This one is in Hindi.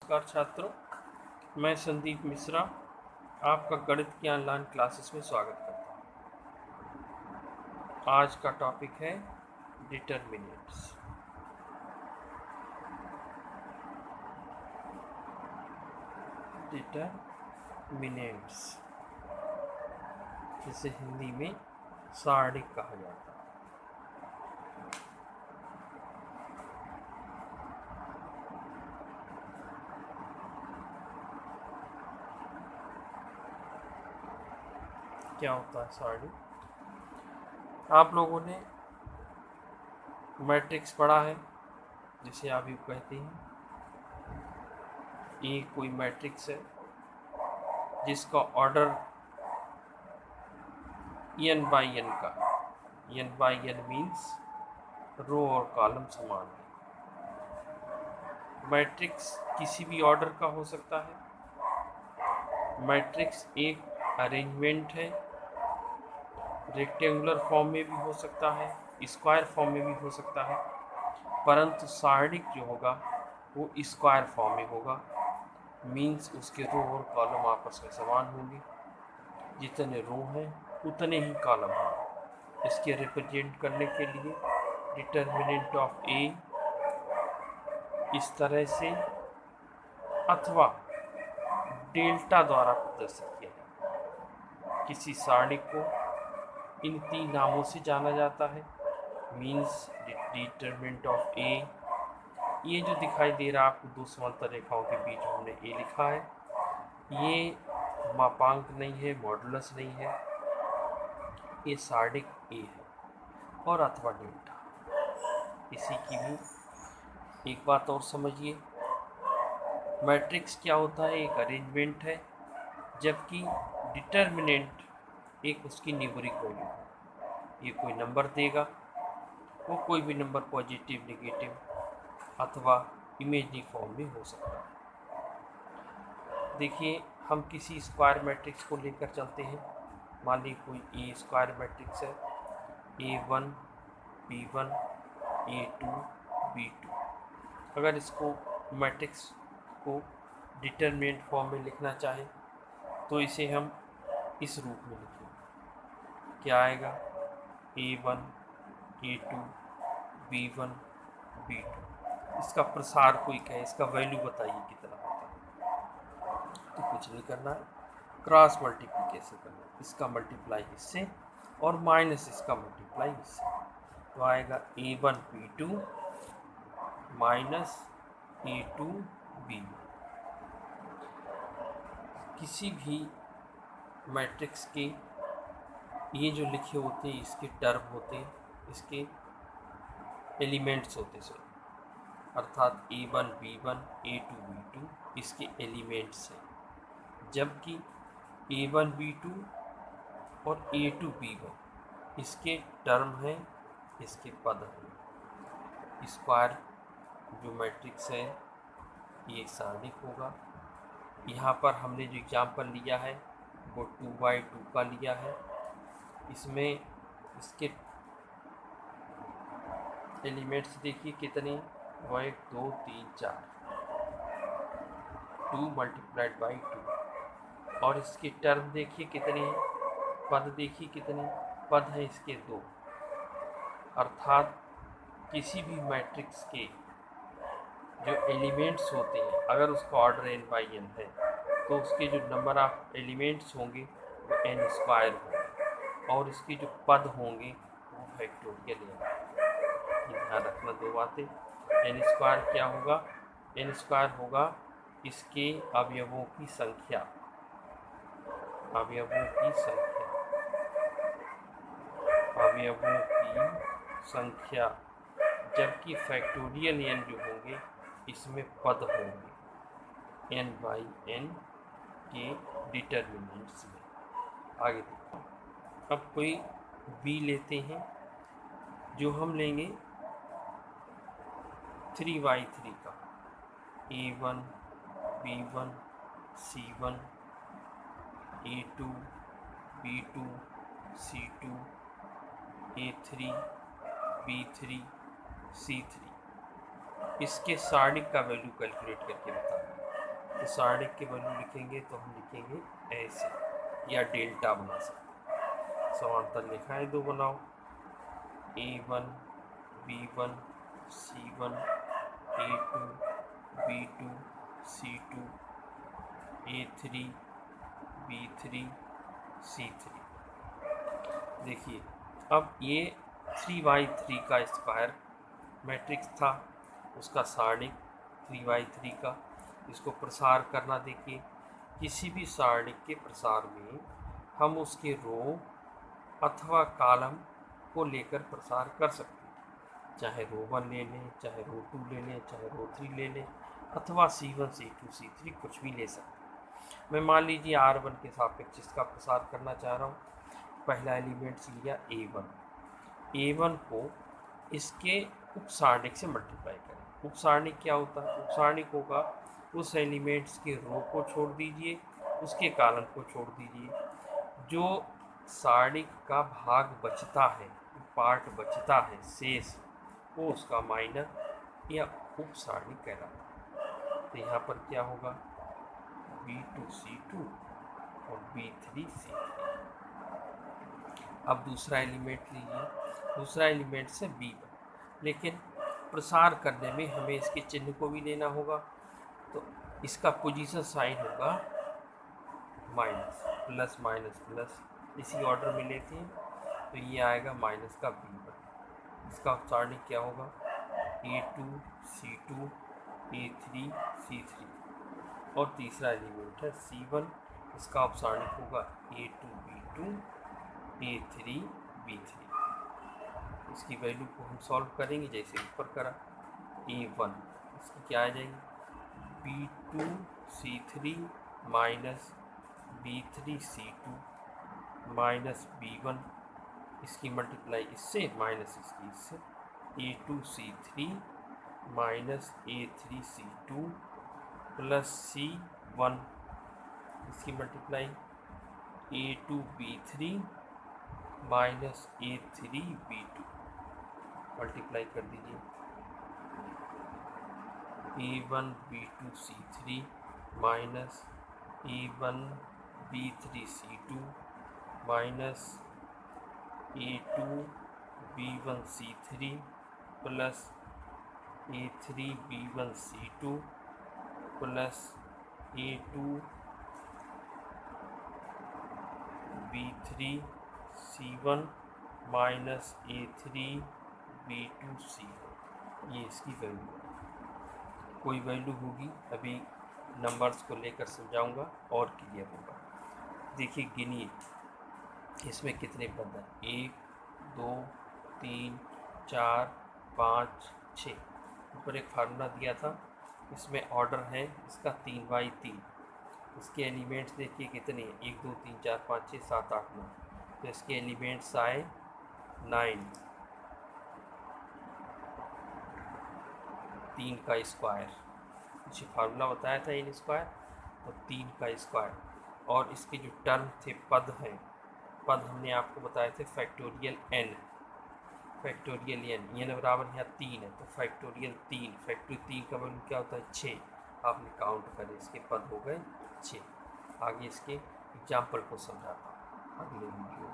नमस्कार छात्रों, मैं संदीप मिश्रा आपका गणित की ऑनलाइन क्लासेस में स्वागत करता हूँ। आज का टॉपिक है डिटर्मिनेंट्स। डिटर्मिनेंट्स जिसे हिंदी में सारणिक कहा जाता है। क्या होता है सारणिक? आप लोगों ने मैट्रिक्स पढ़ा है, जिसे आप यू कहते हैं। ये कोई मैट्रिक्स है जिसका ऑर्डर n बाई n का, n by n means row और कॉलम समान है। मैट्रिक्स किसी भी ऑर्डर का हो सकता है। मैट्रिक्स एक अरेंजमेंट है, रेक्टेंगुलर फॉर्म में भी हो सकता है, स्क्वायर फॉर्म में भी हो सकता है, परंतु सारणिक जो होगा वो स्क्वायर फॉर्म में होगा। मीन्स उसके रो और कॉलम आपस में समान होंगे। जितने रो हैं उतने ही कॉलम हैं। इसके रिप्रेजेंट करने के लिए डिटर्मिनेंट ऑफ ए इस तरह से अथवा डेल्टा द्वारा प्रदर्शित किया जाता है। किसी सारणी को इन तीन नामों से जाना जाता है। मीन्स डिटर्मिनेंट ऑफ ए, ये जो दिखाई दे रहा है आपको दो समांतर रेखाओं के बीच हमने ए लिखा है, ये मापांक नहीं है, मॉडुलस नहीं है, ये सारणिक ए है। और अथवा डेल्टा। इसी की भी एक बात और समझिए, मैट्रिक्स क्या होता है? एक अरेंजमेंट है, जबकि डिटर्मिनेंट एक उसकी न्यूमेरिक वैल्यू है। ये कोई नंबर देगा, वो कोई भी नंबर पॉजिटिव, नेगेटिव अथवा इमेजनरी फॉर्म में हो सकता है। देखिए, हम किसी स्क्वायर मैट्रिक्स को लेकर चलते हैं। मान लीजिए कोई ए स्क्वायर मैट्रिक्स है, A1 B1 A2 B2। अगर इसको मैट्रिक्स को डिटर्मिनेंट फॉर्म में लिखना चाहें तो इसे हम इस रूप में लिखेंगे। क्या आएगा? A1 A2 B1 B2। इसका प्रसार कोई कहे, इसका वैल्यू बताइए कितना होता है। तो कुछ नहीं करना है, क्रॉस मल्टीप्लिकेशन करना है। इसका मल्टीप्लाई इससे और माइनस इसका मल्टीप्लाई इससे, तो आएगा A1 B2 minus A2 B1। किसी भी मैट्रिक्स के ये जो लिखे होते हैं इसके टर्म होते हैं, इसके एलिमेंट्स होते हैं, अर्थात A1 B1 A2 B2 इसके एलिमेंट्स हैं। जबकि A1 B2 और A2 B1 इसके टर्म हैं, इसके पद हैं। स्क्वायर जो मैट्रिक्स है ये सारणिक होगा। यहाँ पर हमने जो एग्जाम्पल लिया है वो 2/2 का लिया है। इसमें इसके एलिमेंट्स देखिए कितने, 1 2 3 4, 2 मल्टीप्लाइड बाई 2। और इसके टर्म देखिए कितने हैं, पद देखिए कितने पद हैं, इसके 2। अर्थात किसी भी मैट्रिक्स के जो एलिमेंट्स होते हैं, अगर उसका ऑर्डर n/n है तो उसके जो नंबर ऑफ एलिमेंट्स होंगे वो n स्क्वायर होंगे, और इसके जो पद होंगे वो फैक्टोरियल हैं। ध्यान रखना दो बातें। n स्क्वायर क्या होगा? n स्क्वायर होगा इसके अवयवों की संख्या, अवयवों की संख्या, अवयवों की संख्या। जबकि फैक्टोरियल n जो होंगे इसमें पद होंगे n/n के डिटर्मिनेंट्स में। आगे देखो, अब कोई b लेते हैं, जो हम लेंगे 3/3 का। A1 B1 C1 A2 B2 C2 A3 B3 C3। इसके सारणिक का वैल्यू कैलकुलेट करके बताना। तो सारणिक के वैल्यू लिखेंगे तो हम लिखेंगे ऐसे, या डेल्टा बना सकते। समांतर लिखा है, दो बनाओ, A1 B1 C1 A2 B2 C2 A3 B3 C3। देखिए अब ये 3/3 का स्क्वायर मैट्रिक्स था, उसका सारणिक 3/3 का, इसको प्रसार करना। देखिए किसी भी सारणिक के प्रसार में हम उसके रो अथवा कॉलम को लेकर प्रसार कर सकते हैं, चाहे रो 1 ले लें, चाहे रो 2 ले लें, चाहे रो 3 ले लें, अथवा C1 C2 C3 कुछ भी ले सकते हैं। मैं मान लीजिए R1 के सापेक्ष इसका प्रसार करना चाह रहा हूँ। पहला एलिमेंट्स लिया A1 को इसके उप सारणिक से मल्टीप्लाई करें। उप सारणिक क्या होता है? उप सारणिक होगा उस एलिमेंट्स के रो को छोड़ दीजिए, उसके कॉलम को छोड़ दीजिए, जो सारणिक का भाग बचता है, पार्ट बचता है, शेष, वो उसका माइनर या उप सारणिक कहलाता है। तो यहाँ पर क्या होगा, B2 C2 और B3 C3। अब दूसरा एलिमेंट लीजिए, दूसरा एलिमेंट से B1, लेकिन प्रसार करने में हमें इसके चिन्ह को भी लेना होगा, तो इसका पोजीशन साइन होगा माइनस, प्लस माइनस प्लस, इसी ऑर्डर में लेते हैं, तो ये आएगा माइनस का B1। इसका सारणिक क्या होगा, A2 C2 A3 C3। और तीसरा एलिमेंट है C1, इसका सारणिक होगा A2 B2 A3 B3। इसकी वैल्यू को हम सॉल्व करेंगे जैसे ऊपर करा। A1 इसकी क्या आ जाएगी, B2 C3 minus B3 C2 minus B1, इसकी मल्टीप्लाई इससे माइनस इसकी इससे, A2 C3 minus A3 C2 plus C1, इसकी multiply A2 B3 minus A3 B2, multiply कर दीजिए, A1 B2 C3 minus A1 B3 C2 minus A2 B1 C3 plus A3 B1 C2 plus A2 B3 C1 minus A3 B2 C1। ये इसकी वैल्यू है। कोई वैल्यू होगी अभी नंबर्स को लेकर समझाऊंगा और क्लियर होगा। देखिए गिनिए इसमें कितने पद हैं, 1 2 3 4 5 6। ऊपर एक फार्मूला दिया था, इसमें ऑर्डर है इसका 3/3। इसके एलिमेंट्स देखिए कितने हैं, 1 2 3 4 5 6 7 8 9। तो इसके एलिमेंट्स आए 9, 3 का स्क्वायर, इसे फार्मूला बताया था इन स्क्वायर, तो 3 का स्क्वायर। और इसके जो टर्म थे, पद हैं, पद हमने आपको बताए थे फैक्टोरियल n, फैक्टोरियल n बराबर यहाँ 3 है, तो फैक्टोरियल 3, फैक्टोरियल 3 का वैल्यू क्या होता है 6। आपने काउंट करें, इसके पद हो गए 6। आगे इसके एग्जाम्पल को समझाता हूँ अगले वीडियो में।